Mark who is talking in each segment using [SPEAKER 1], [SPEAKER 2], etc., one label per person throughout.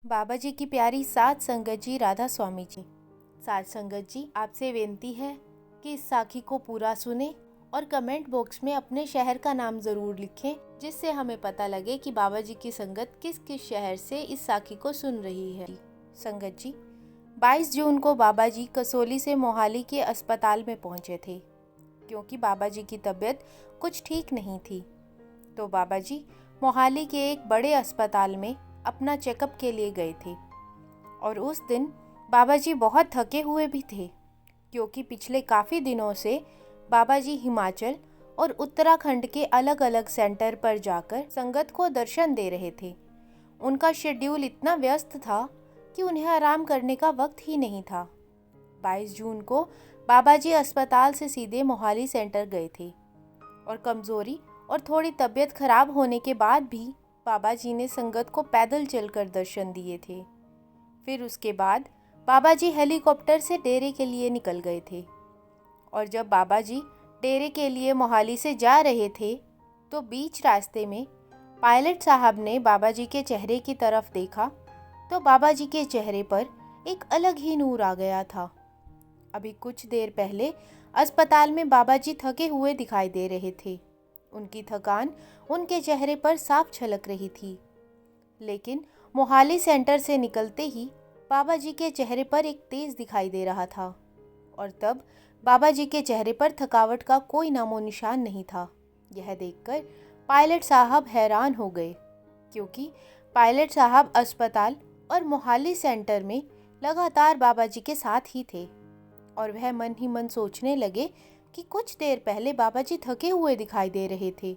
[SPEAKER 1] बाबा जी की प्यारी सात संगत जी राधा स्वामी जी। सात संगत जी, आपसे विनती है कि इस साखी को पूरा सुने और कमेंट बॉक्स में अपने शहर का नाम जरूर लिखें, जिससे हमें पता लगे कि बाबा जी की संगत किस किस शहर से इस साखी को सुन रही है। संगत जी, 22 जून को बाबा जी कसोली से मोहाली के अस्पताल में पहुंचे थे, क्योंकि बाबा जी की तबीयत कुछ ठीक नहीं थी। तो बाबा जी मोहाली के एक बड़े अस्पताल में अपना चेकअप के लिए गए थे। और उस दिन बाबा जी बहुत थके हुए भी थे, क्योंकि पिछले काफ़ी दिनों से बाबा जी हिमाचल और उत्तराखंड के अलग अलग सेंटर पर जाकर संगत को दर्शन दे रहे थे। उनका शेड्यूल इतना व्यस्त था कि उन्हें आराम करने का वक्त ही नहीं था। 22 जून को बाबा जी अस्पताल से सीधे मोहाली सेंटर गए थे और कमज़ोरी और थोड़ी तबीयत खराब होने के बाद भी बाबा जी ने संगत को पैदल चलकर दर्शन दिए थे। फिर उसके बाद बाबा जी हेलीकॉप्टर से डेरे के लिए निकल गए थे। और जब बाबा जी डेरे के लिए मोहाली से जा रहे थे, तो बीच रास्ते में पायलट साहब ने बाबा जी के चेहरे की तरफ देखा, तो बाबा जी के चेहरे पर एक अलग ही नूर आ गया था। अभी कुछ देर पहले अस्पताल में बाबा जी थके हुए दिखाई दे रहे थे। उनकी थकान उनके चेहरे पर साफ झलक रही थी। लेकिन मोहाली सेंटर से निकलते ही बाबा जी के चेहरे पर एक तेज दिखाई दे रहा था। और तब बाबा जी के चेहरे पर थकावट का कोई नामो निशान नहीं था। यह देखकर पायलट साहब हैरान हो गए, क्योंकि पायलट साहब अस्पताल और मोहाली सेंटर में लगातार बाबा जी के साथ ही थे। और वह मन ही मन सोचने लगे कि कुछ देर पहले बाबा जी थके हुए दिखाई दे रहे थे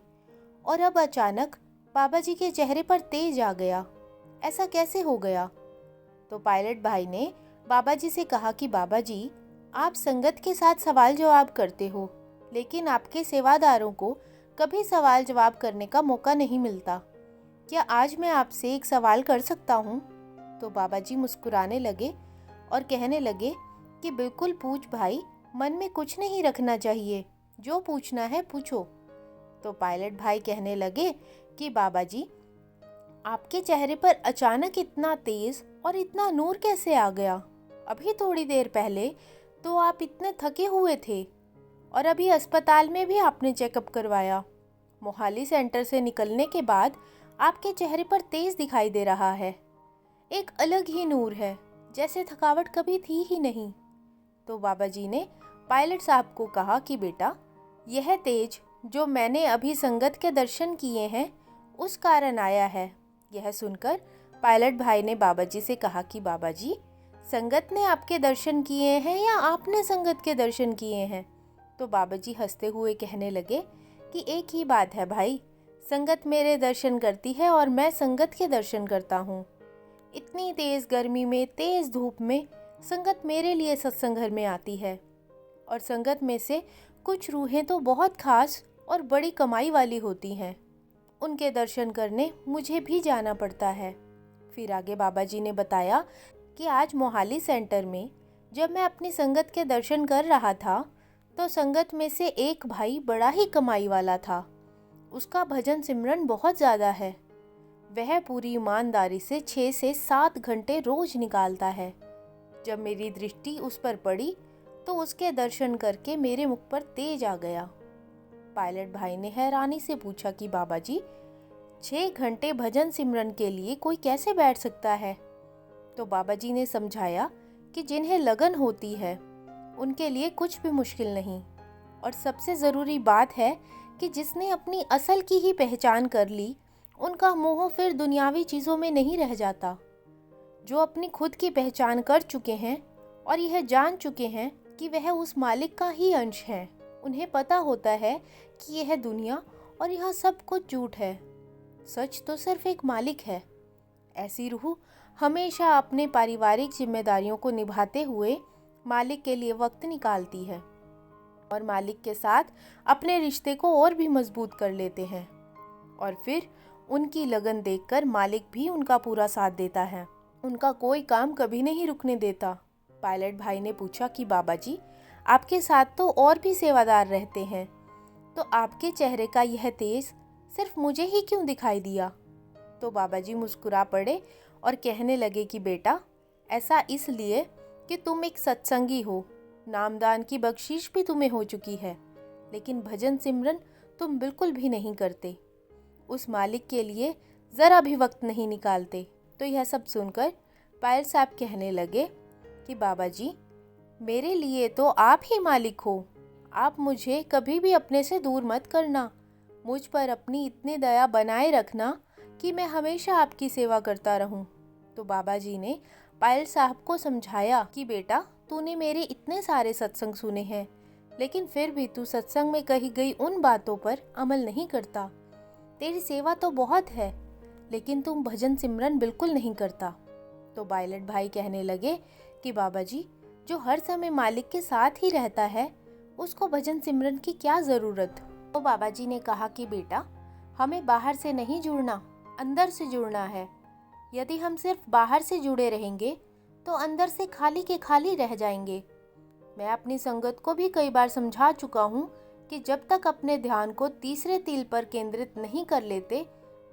[SPEAKER 1] और अब अचानक बाबा जी के चेहरे पर तेज आ गया। ऐसा कैसे हो गया? तो पायलट भाई ने बाबा जी से कहा कि बाबा जी, आप संगत के साथ सवाल जवाब करते हो, लेकिन आपके सेवादारों को कभी सवाल जवाब करने का मौका नहीं मिलता। क्या आज मैं आपसे एक सवाल कर सकता हूँ? तो बाबा जी मुस्कुराने लगे और कहने लगे कि बिल्कुल पूछ भाई, मन में कुछ नहीं रखना चाहिए, जो पूछना है पूछो। तो पायलट भाई कहने लगे कि बाबा जी, आपके चेहरे पर अचानक इतना तेज और इतना नूर कैसे आ गया? अभी थोड़ी देर पहले तो आप इतने थके हुए थे और अभी अस्पताल में भी आपने चेकअप करवाया। मोहाली सेंटर से निकलने के बाद आपके चेहरे पर तेज दिखाई दे रहा है, एक अलग ही नूर है, जैसे थकावट कभी थी ही नहीं। तो बाबा जी ने पायलट साहब को कहा कि बेटा, यह तेज जो मैंने अभी संगत के दर्शन किए हैं उस कारण आया है। यह सुनकर पायलट भाई ने बाबा जी से कहा कि बाबा जी, संगत ने आपके दर्शन किए हैं या आपने संगत के दर्शन किए हैं? तो बाबा जी हंसते हुए कहने लगे कि एक ही बात है भाई, संगत मेरे दर्शन करती है और मैं संगत के दर्शन करता हूँ। इतनी तेज गर्मी में, तेज धूप में संगत मेरे लिए सत्संग घर में आती है। और संगत में से कुछ रूहें तो बहुत खास और बड़ी कमाई वाली होती हैं। उनके दर्शन करने मुझे भी जाना पड़ता है। फिर आगे बाबा जी ने बताया कि आज मोहाली सेंटर में जब मैं अपनी संगत के दर्शन कर रहा था, तो संगत में से एक भाई बड़ा ही कमाई वाला था। उसका भजन सिमरन बहुत ज़्यादा है। वह पूरी ईमानदारी से 6 से 7 घंटे रोज निकालता है। जब मेरी दृष्टि उस पर पड़ी तो उसके दर्शन करके मेरे मुख पर तेज आ गया। पायलट भाई ने हैरानी से पूछा कि बाबा जी, 6 घंटे भजन सिमरन के लिए कोई कैसे बैठ सकता है? तो बाबा जी ने समझाया कि जिन्हें लगन होती है उनके लिए कुछ भी मुश्किल नहीं। और सबसे ज़रूरी बात है कि जिसने अपनी असल की ही पहचान कर ली, उनका मोह फिर दुनियावी चीज़ों में नहीं रह जाता। जो अपनी खुद की पहचान कर चुके हैं और यह जान चुके हैं कि वह उस मालिक का ही अंश है, उन्हें पता होता है कि यह दुनिया और यह सब कुछ झूठ है, सच तो सिर्फ एक मालिक है। ऐसी रूह हमेशा अपने पारिवारिक जिम्मेदारियों को निभाते हुए मालिक के लिए वक्त निकालती है और मालिक के साथ अपने रिश्ते को और भी मजबूत कर लेते हैं। और फिर उनकी लगन देखकर मालिक भी उनका पूरा साथ देता है, उनका कोई काम कभी नहीं रुकने देता। पायलट भाई ने पूछा कि बाबा जी, आपके साथ तो और भी सेवादार रहते हैं, तो आपके चेहरे का यह तेज सिर्फ मुझे ही क्यों दिखाई दिया? तो बाबा जी मुस्कुरा पड़े और कहने लगे कि बेटा, ऐसा इसलिए कि तुम एक सत्संगी हो, नामदान की बख्शीश भी तुम्हें हो चुकी है, लेकिन भजन सिमरन तुम बिल्कुल भी नहीं करते, उस मालिक के लिए ज़रा भी वक्त नहीं निकालते। तो यह सब सुनकर पायल साहब कहने लगे कि बाबा जी, मेरे लिए तो आप ही मालिक हो, आप मुझे कभी भी अपने से दूर मत करना, मुझ पर अपनी इतनी दया बनाए रखना कि मैं हमेशा आपकी सेवा करता रहूं। तो बाबा जी ने पायल साहब को समझाया कि बेटा, तूने मेरे इतने सारे सत्संग सुने हैं, लेकिन फिर भी तू सत्संग में कही गई उन बातों पर अमल नहीं करता। तेरी सेवा तो बहुत है, लेकिन तुम भजन सिमरन बिल्कुल नहीं करता। तो पायलट भाई कहने लगे कि बाबा जी, जो हर समय मालिक के साथ ही रहता है, उसको भजन सिमरन की क्या ज़रूरत। तो बाबा जी ने कहा कि बेटा, हमें बाहर से नहीं जुड़ना, अंदर से जुड़ना है। यदि हम सिर्फ बाहर से जुड़े रहेंगे तो अंदर से खाली के खाली रह जाएंगे। मैं अपनी संगत को भी कई बार समझा चुका हूँ कि जब तक अपने ध्यान को तीसरे तिल पर केंद्रित नहीं कर लेते,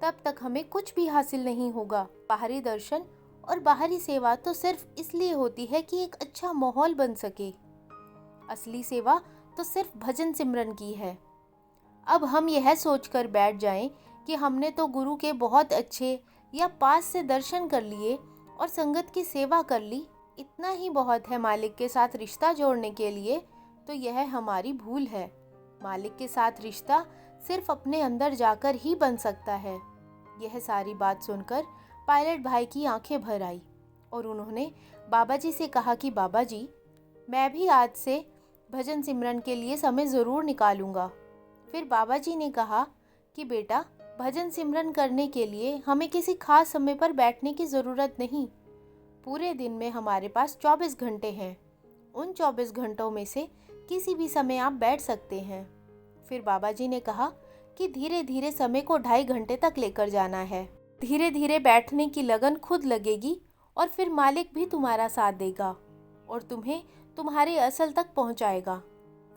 [SPEAKER 1] तब तक हमें कुछ भी हासिल नहीं होगा। बाहरी दर्शन और बाहरी सेवा तो सिर्फ इसलिए होती है कि एक अच्छा माहौल बन सके। असली सेवा तो सिर्फ भजन सिमरन की है। अब हम यह सोचकर बैठ जाएं कि हमने तो गुरु के बहुत अच्छे या पास से दर्शन कर लिए और संगत की सेवा कर ली, इतना ही बहुत है मालिक के साथ रिश्ता जोड़ने के लिए, तो यह हमारी भूल है। मालिक के साथ रिश्ता सिर्फ अपने अंदर जाकर ही बन सकता है। यह सारी बात सुनकर पायलट भाई की आंखें भर आई और उन्होंने बाबा जी से कहा कि बाबा जी, मैं भी आज से भजन सिमरन के लिए समय ज़रूर निकालूंगा। फिर बाबा जी ने कहा कि बेटा, भजन सिमरन करने के लिए हमें किसी खास समय पर बैठने की ज़रूरत नहीं। पूरे दिन में हमारे पास 24 घंटे हैं। उन 24 घंटों में से किसी भी समय आप बैठ सकते हैं। फिर बाबा जी ने कहा कि धीरे धीरे समय को 2.5 घंटे तक लेकर जाना है। धीरे धीरे बैठने की लगन खुद लगेगी और फिर मालिक भी तुम्हारा साथ देगा और तुम्हें तुम्हारे असल तक पहुंचाएगा।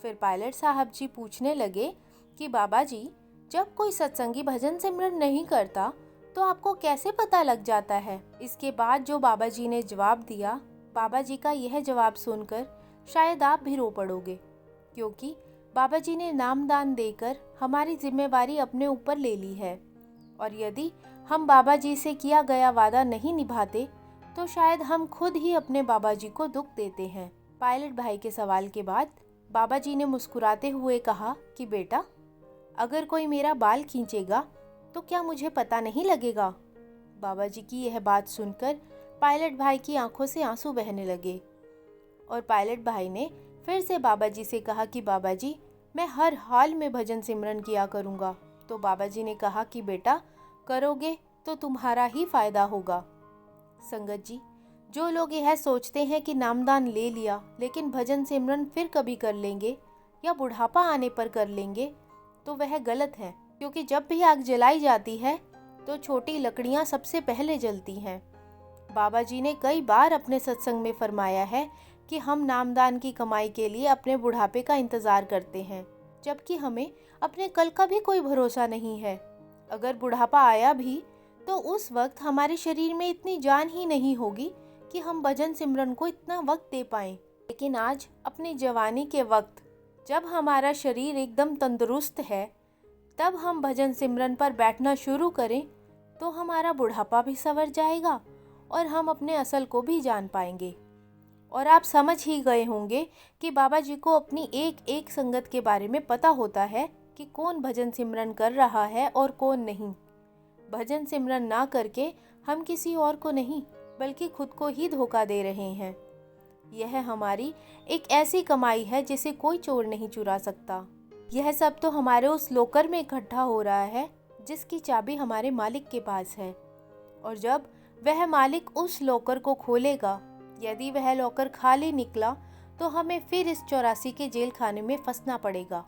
[SPEAKER 1] फिर पायलट साहब जी पूछने लगे कि बाबा जी, जब कोई सत्संगी भजन सिमरन नहीं करता तो आपको कैसे पता लग जाता है। इसके बाद जो बाबा जी ने जवाब दिया, बाबा जी का यह जवाब सुनकर शायद आप भी रो पड़ोगे, क्योंकि बाबा जी ने नामदान देकर हमारी जिम्मेवारी अपने ऊपर ले ली है, और यदि हम बाबा जी से किया गया वादा नहीं निभाते तो शायद हम खुद ही अपने बाबा जी को दुख देते हैं। पायलट भाई के सवाल के बाद बाबा जी ने मुस्कुराते हुए कहा कि बेटा, अगर कोई मेरा बाल खींचेगा तो क्या मुझे पता नहीं लगेगा। बाबा जी की यह बात सुनकर पायलट भाई की आंखों से आंसू बहने लगे और पायलट भाई ने फिर से बाबा जी से कहा कि बाबा जी, मैं हर हाल में भजन सिमरन किया करूँगा। तो बाबा जी ने कहा कि बेटा, करोगे तो तुम्हारा ही फायदा होगा। संगत जी, जो लोग यह सोचते हैं कि नामदान ले लिया लेकिन भजन सिमरन फिर कभी कर लेंगे या बुढ़ापा आने पर कर लेंगे, तो वह गलत है, क्योंकि जब भी आग जलाई जाती है तो छोटी लकड़ियां सबसे पहले जलती हैं। बाबा जी ने कई बार अपने सत्संग में फरमाया है कि हम नामदान की कमाई के लिए अपने बुढ़ापे का इंतज़ार करते हैं, जबकि हमें अपने कल का भी कोई भरोसा नहीं है। अगर बुढ़ापा आया भी तो उस वक्त हमारे शरीर में इतनी जान ही नहीं होगी कि हम भजन सिमरन को इतना वक्त दे पाएं। लेकिन आज अपनी जवानी के वक्त, जब हमारा शरीर एकदम तंदुरुस्त है, तब हम भजन सिमरन पर बैठना शुरू करें तो हमारा बुढ़ापा भी संवर जाएगा और हम अपने असल को भी जान पाएंगे। और आप समझ ही गए होंगे कि बाबा जी को अपनी एक एक संगत के बारे में पता होता है कि कौन भजन सिमरन कर रहा है और कौन नहीं। भजन सिमरन ना करके हम किसी और को नहीं बल्कि खुद को ही धोखा दे रहे हैं। यह हमारी एक ऐसी कमाई है जिसे कोई चोर नहीं चुरा सकता। यह सब तो हमारे उस लॉकर में इकट्ठा हो रहा है जिसकी चाबी हमारे मालिक के पास है, और जब वह मालिक उस लॉकर को खोलेगा, यदि वह लॉकर खाली निकला तो हमें फिर इस 84 के जेल खाने में फंसना पड़ेगा,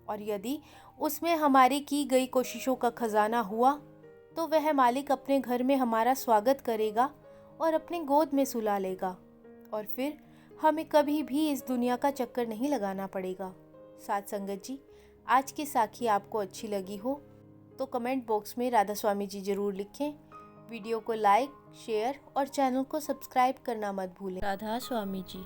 [SPEAKER 1] और यदि उसमें हमारी की गई कोशिशों का खजाना हुआ तो वह मालिक अपने घर में हमारा स्वागत करेगा और अपनी गोद में सुला लेगा, और फिर हमें कभी भी इस दुनिया का चक्कर नहीं लगाना पड़ेगा। साथ संगत जी, आज की साखी आपको अच्छी लगी हो तो कमेंट बॉक्स में राधा स्वामी जी ज़रूर लिखें। वीडियो को लाइक, शेयर और चैनल को सब्सक्राइब करना मत भूलें। राधा स्वामी जी।